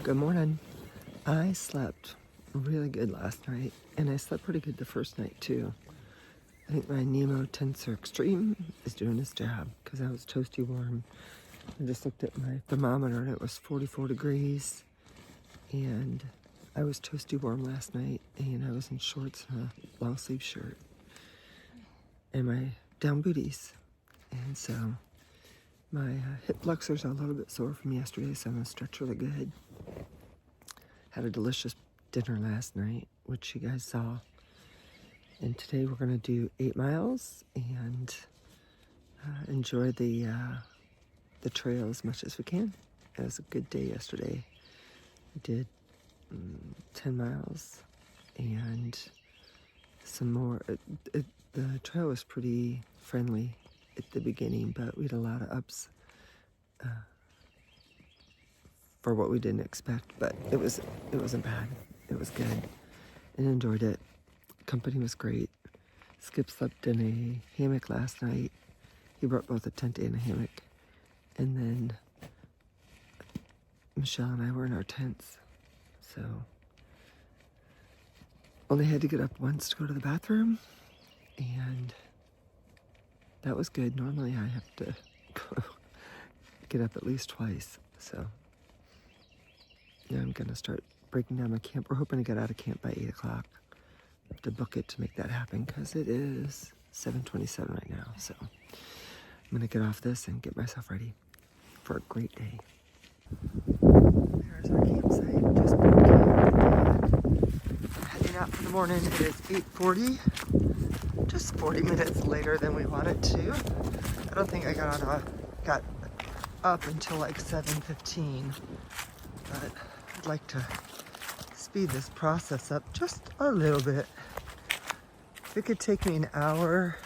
Good morning. I slept really good last night, and I slept pretty good the first night too. I think my Nemo Tensor Extreme is doing its job because I was toasty warm. I just looked at my thermometer and it was 44 degrees, and I was toasty warm last night, and I was in shorts and a long sleeve shirt and my down booties. And so my hip flexors are a little bit sore from yesterday, so I'm gonna stretch really good. Had a delicious dinner last night, which you guys saw. And today we're gonna do 8 miles and enjoy the trail as much as we can. It was a good day yesterday. We did 10 miles and some more. The trail was pretty friendly at the beginning, but we had a lot of ups for what we didn't expect, but it wasn't bad. It was good and enjoyed it. Company was great. Skip slept in a hammock last night. He brought both a tent and a hammock. And then Michelle and I were in our tents. So only had to get up once to go to the bathroom, and that was good. Normally I have to get up at least twice. So yeah, I'm gonna start breaking down my camp. We're hoping to get out of camp by 8 o'clock. Have to book it to make that happen because it is 7:27 right now. So I'm gonna get off this and get myself ready for a great day. There's our campsite. Just been heading out for the morning. It is 8:40. Just 40 minutes later than we wanted to. I don't think I got up until like 7:15, but I'd like to speed this process up just a little bit. If it could take me an hour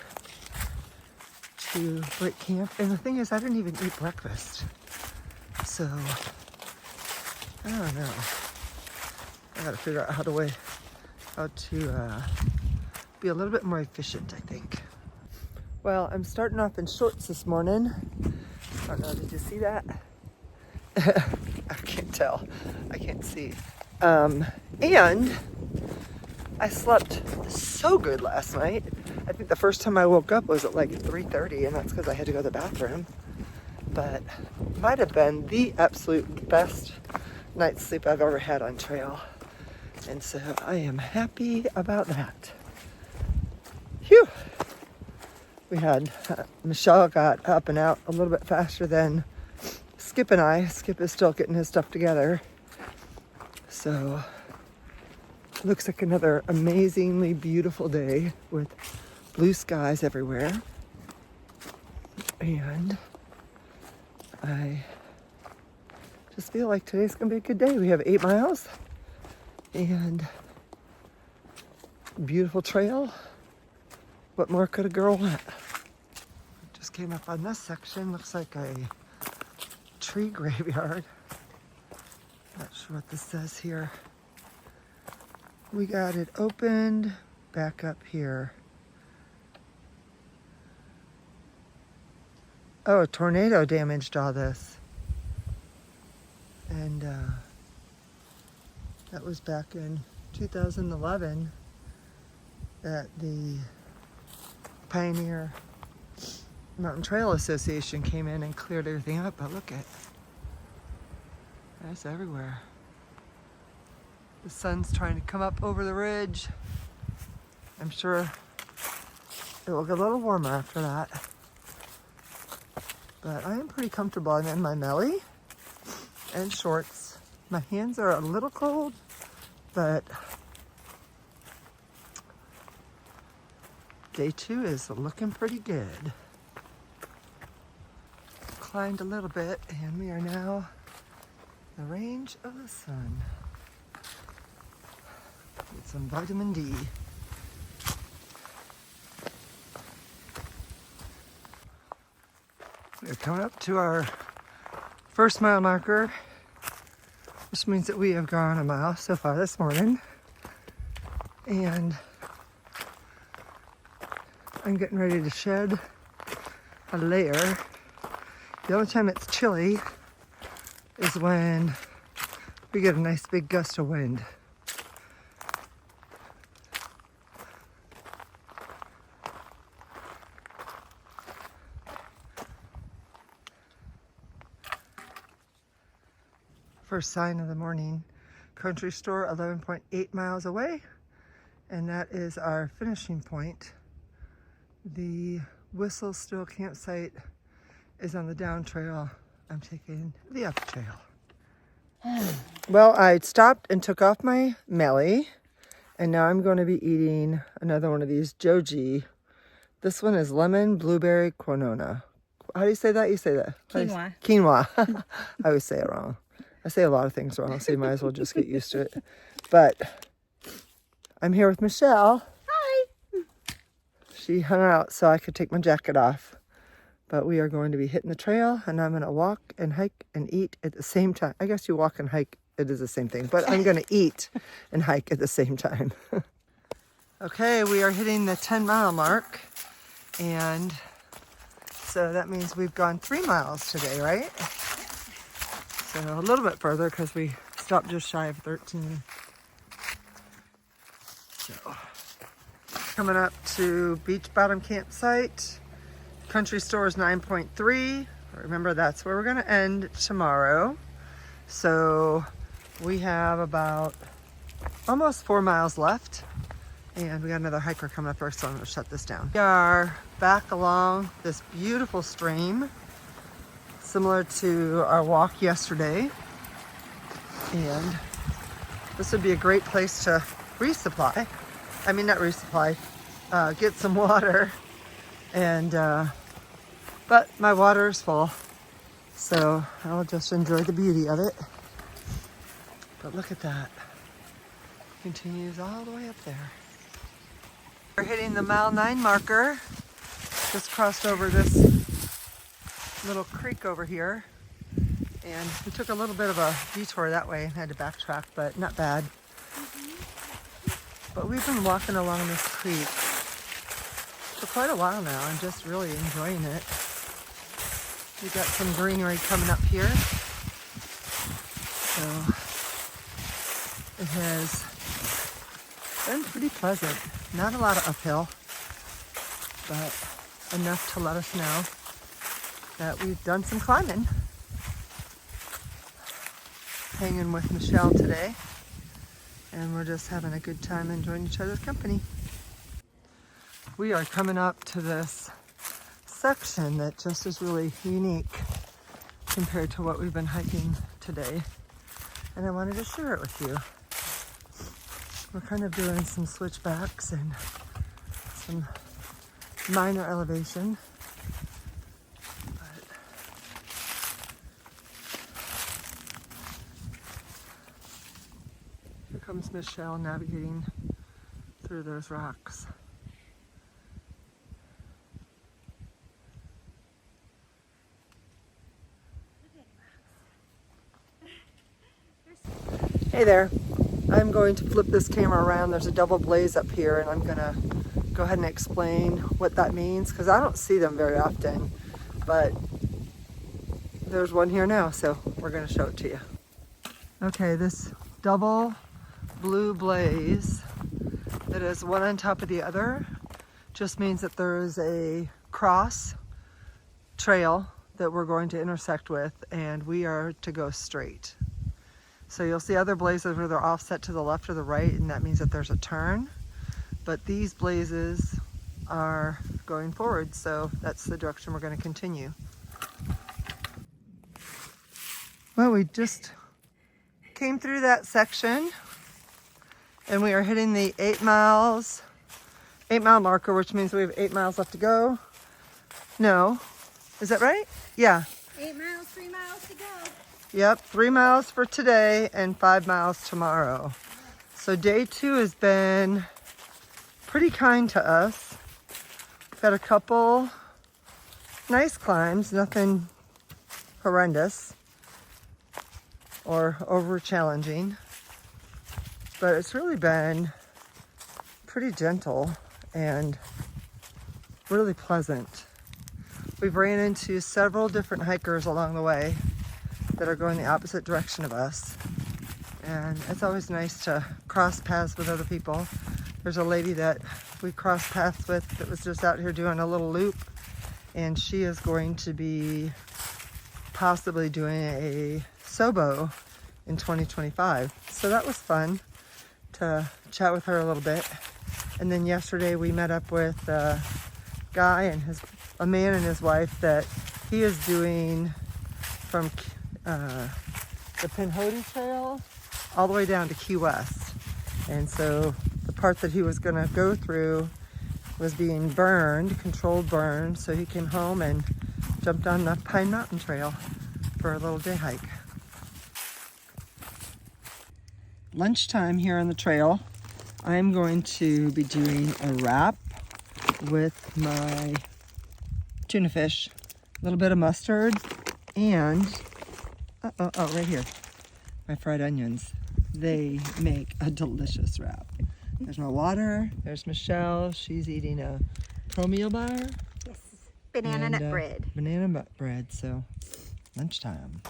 to break camp, and the thing is, I didn't even eat breakfast, so I don't know. I gotta figure out how to be a little bit more efficient, I think. Well, I'm starting off in shorts this morning. I don't know, did you see that? I can't tell. I can't see. And I slept so good last night. I think the first time I woke up was at like 3:30, and that's because I had to go to the bathroom. But might have been the absolute best night's sleep I've ever had on trail. And so I am happy about that. Phew! We had, Michelle got up and out a little bit faster than Skip and I. Skip is still getting his stuff together. So, looks like another amazingly beautiful day with blue skies everywhere. And I just feel like today's gonna be a good day. We have 8 miles and beautiful trail. What more could a girl want? Just came up on this section. Looks like a tree graveyard. Not sure what this says here. We got it opened back up here. Oh, a tornado damaged all this. And that was back in 2011 that the Pioneer Mountain Trail Association came in and cleared everything up, but look at, that's everywhere. The sun's trying to come up over the ridge. I'm sure it will get a little warmer after that. But I am pretty comfortable. I'm in my melly and shorts. My hands are a little cold, but day 2 is looking pretty good. Climbed a little bit, and we are now in the range of the sun. Get some vitamin D. We're coming up to our first mile marker, which means that we have gone a mile so far this morning. And I'm getting ready to shed a layer. The only time it's chilly is when We get a nice big gust of wind. First sign of the morning. Country store 11.8 miles away, and that is our finishing point. The Whistle Still campsite is on the down trail. I'm taking the up trail. Well, I stopped and took off my melly, and now I'm going to be eating another one of these Joji. This one is lemon blueberry quinona. How do you say that? You say that? Quinoa. Quinoa. I always say it wrong. I say a lot of things wrong, so you might as well just get used to it. But I'm here with Michelle. Hi. She hung out so I could take my jacket off. But we are going to be hitting the trail, and I'm going to walk and hike and eat at the same time. I guess you walk and hike, it is the same thing. But I'm going to eat and hike at the same time. Okay, we are hitting the 10-mile mark. And so that means we've gone 3 miles today, right? So a little bit further because we stopped just shy of 13. So coming up to Beach Bottom Campsite. Country store is 9.3. Remember, that's where we're going to end tomorrow. So we have about almost 4 miles left. And we got another hiker coming up first, so I'm going to shut this down. We are back along this beautiful stream, similar to our walk yesterday. And this would be a great place to resupply. I mean, not resupply, get some water. And, but my water is full, so I'll just enjoy the beauty of it. But look at that. Continues all the way up there. We're hitting the mile 9 marker. Just crossed over this little creek over here, and we took a little bit of a detour that way and had to backtrack, but not bad. But we've been walking along this creek for quite a while now. I'm just really enjoying it. We got some greenery coming up here, so it has been pretty pleasant. Not a lot of uphill, but enough to let us know that we've done some climbing. Hanging with Michelle today, and we're just having a good time enjoying each other's company. We are coming up to this section that just is really unique compared to what we've been hiking today, and I wanted to share it with you. We're kind of doing some switchbacks and some minor elevation. But here comes Michelle navigating through those rocks. Hey there. I'm going to flip this camera around. There's a double blaze up here, and I'm gonna go ahead and explain what that means, because I don't see them very often, but there's one here now, so we're gonna show it to you. Okay, this double blue blaze that is one on top of the other just means that there is a cross trail that we're going to intersect with, and we are to go straight. So you'll see other blazes where they're offset to the left or the right, and that means that there's a turn. But these blazes are going forward, so that's the direction we're going to continue. Well, we just came through that section, and we are hitting the 8 mile marker, which means we have 8 miles left to go. No, is that right? Yeah. 8 miles, 3 miles to go. Yep, 3 miles for today and 5 miles tomorrow. So day 2 has been pretty kind to us. We've had a couple nice climbs, nothing horrendous or over challenging, but it's really been pretty gentle and really pleasant. We've ran into several different hikers along the way that are going the opposite direction of us. And it's always nice to cross paths with other people. There's a lady that we crossed paths with that was just out here doing a little loop, and she is going to be possibly doing a Sobo in 2025. So that was fun to chat with her a little bit. And then yesterday we met up with a guy and a man and his wife that he is doing from the Pinhoti Trail all the way down to Key West. And so the part that he was gonna go through was being burned, controlled burn, so he came home and jumped on the Pine Mountain Trail for a little day hike. Lunchtime here on the trail, I'm going to be doing a wrap with my tuna fish, a little bit of mustard, and right here, my fried onions. They make a delicious wrap. There's my water, there's Michelle, she's eating a pro-meal bar. Yes, banana nut bread. Banana nut bread, so lunchtime.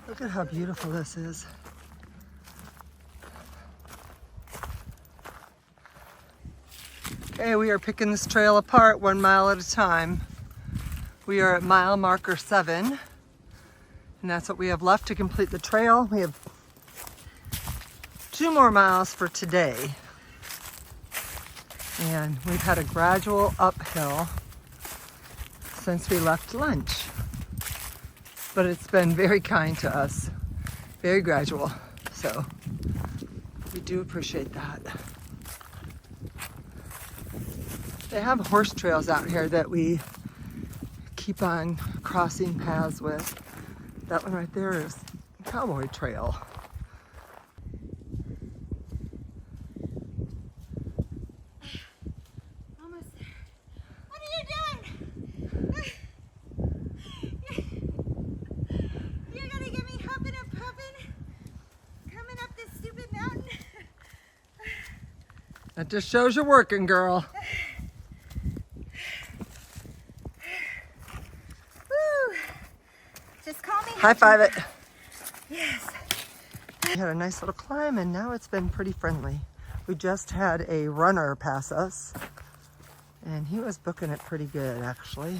Look at how beautiful this is. Okay, we are picking this trail apart 1 mile at a time. We are at mile marker 7, and that's what we have left to complete the trail. We have 2 more miles for today. And we've had a gradual uphill since we left lunch. But it's been very kind to us, very gradual. So we do appreciate that. They have horse trails out here that we keep on crossing paths with. That one right there is Cowboy Trail. Almost there. What are you doing? You're gonna get me huffing and puffing, coming up this stupid mountain. That just shows you're working, girl. Just call me. High five it. Yes. We had a nice little climb, and now it's been pretty friendly. We just had a runner pass us, and he was booking it pretty good, actually.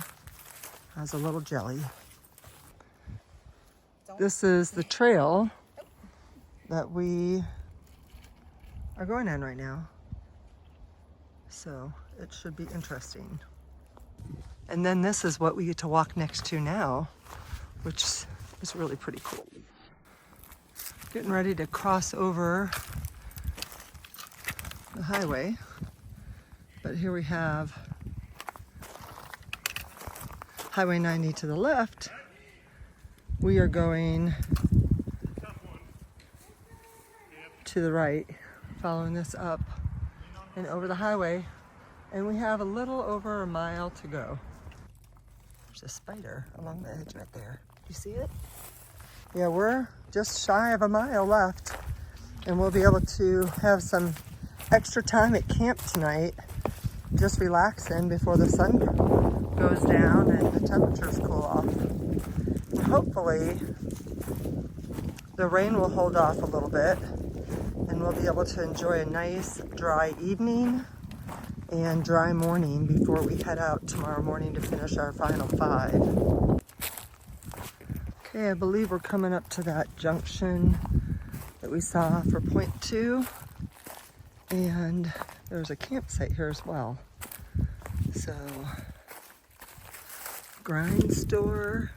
I was a little jelly. This is the trail that we are going on right now. So it should be interesting. And then this is what we get to walk next to now, which is really pretty cool. Getting ready to cross over the highway, but here we have Highway 90 to the left. We are going to the right, following this up and over the highway, and we have a little over a mile to go. There's a spider along the edge right there. You see it? Yeah, we're just shy of a mile left, and we'll be able to have some extra time at camp tonight, just relaxing before the sun goes down and the temperatures cool off. And hopefully the rain will hold off a little bit, and we'll be able to enjoy a nice dry evening and dry morning before we head out tomorrow morning to finish our final 5. Okay, I believe we're coming up to that junction that we saw for point 2, and there's a campsite here as well. So, Grind Store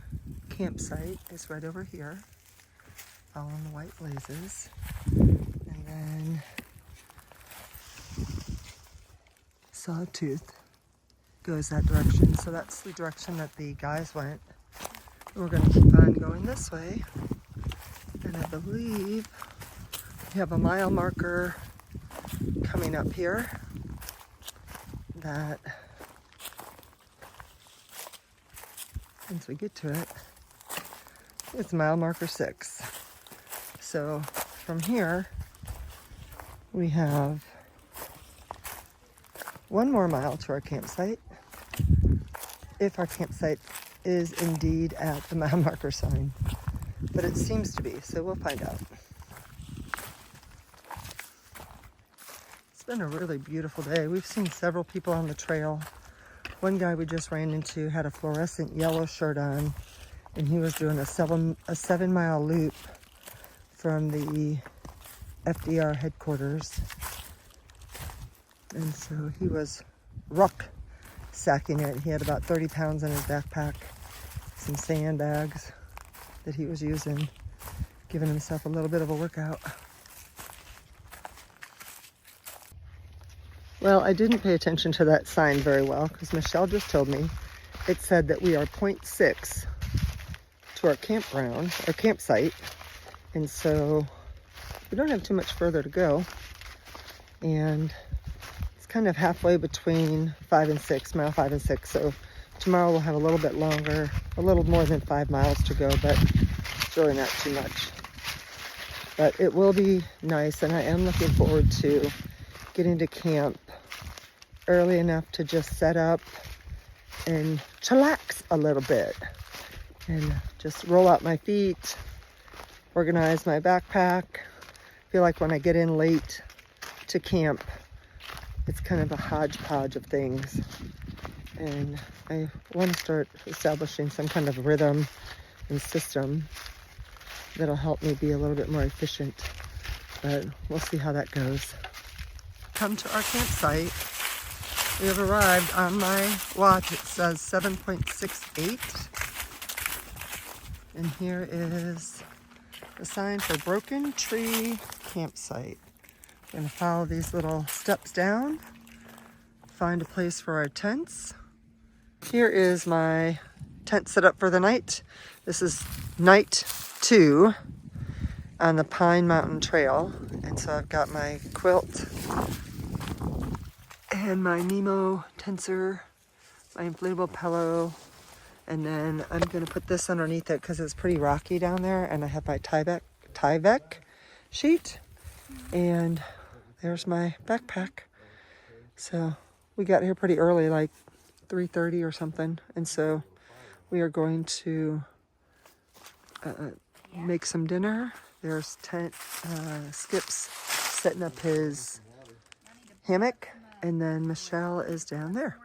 campsite is right over here, following the white blazes, and then Sawtooth goes that direction. So that's the direction that the guys went. We're going to keep on going this way, and I believe we have a mile marker coming up here that, once we get to it, it's mile marker 6. So from here we have 1 more mile to our campsite, if our campsite is indeed at the mile marker sign, but it seems to be, so we'll find out. been a really beautiful day. We've seen several people on the trail. One guy we just ran into had a fluorescent yellow shirt on, and he was doing a 7-mile loop from the FDR headquarters. And so he was rucksacking it. He had about 30 pounds in his backpack, some sandbags that he was using, giving himself a little bit of a workout. Well, I didn't pay attention to that sign very well because Michelle just told me it said that we are 0.6 to our campground, our campsite. And so we don't have too much further to go. And it's kind of halfway between 5 and 6, mile 5 and 6. So tomorrow we'll have a little bit longer, a little more than 5 miles to go, but it's really not too much. But it will be nice, and I am looking forward to getting to camp early enough to just set up and chillax a little bit and just roll out my feet, organize my backpack. I feel like when I get in late to camp, it's kind of a hodgepodge of things, and I want to start establishing some kind of rhythm and system that'll help me be a little bit more efficient, but we'll see how that goes. Come to our campsite. We have arrived. On my watch it says 7.68, and here is the sign for Broken Tree Campsite. We're going to follow these little steps down, find a place for our tents. Here is my tent set up for the night. This is night 2 on the Pine Mountain Trail, and so I've got my quilt and my Nemo tensor, my inflatable pillow, and then I'm going to put this underneath it because it's pretty rocky down there, and I have my Tyvek sheet, and there's my backpack. So we got here pretty early, like 3:30 or something, and so we are going to make some dinner. There's Skip's setting up his hammock, and then Michelle is down there.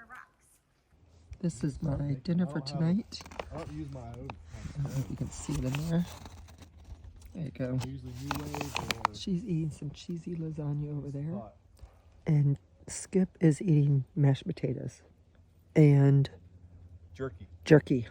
This is my dinner for tonight. I don't use my own. I don't know if you can see it in there. There you go. She's eating some cheesy lasagna over there. And Skip is eating mashed potatoes. And jerky. Jerky.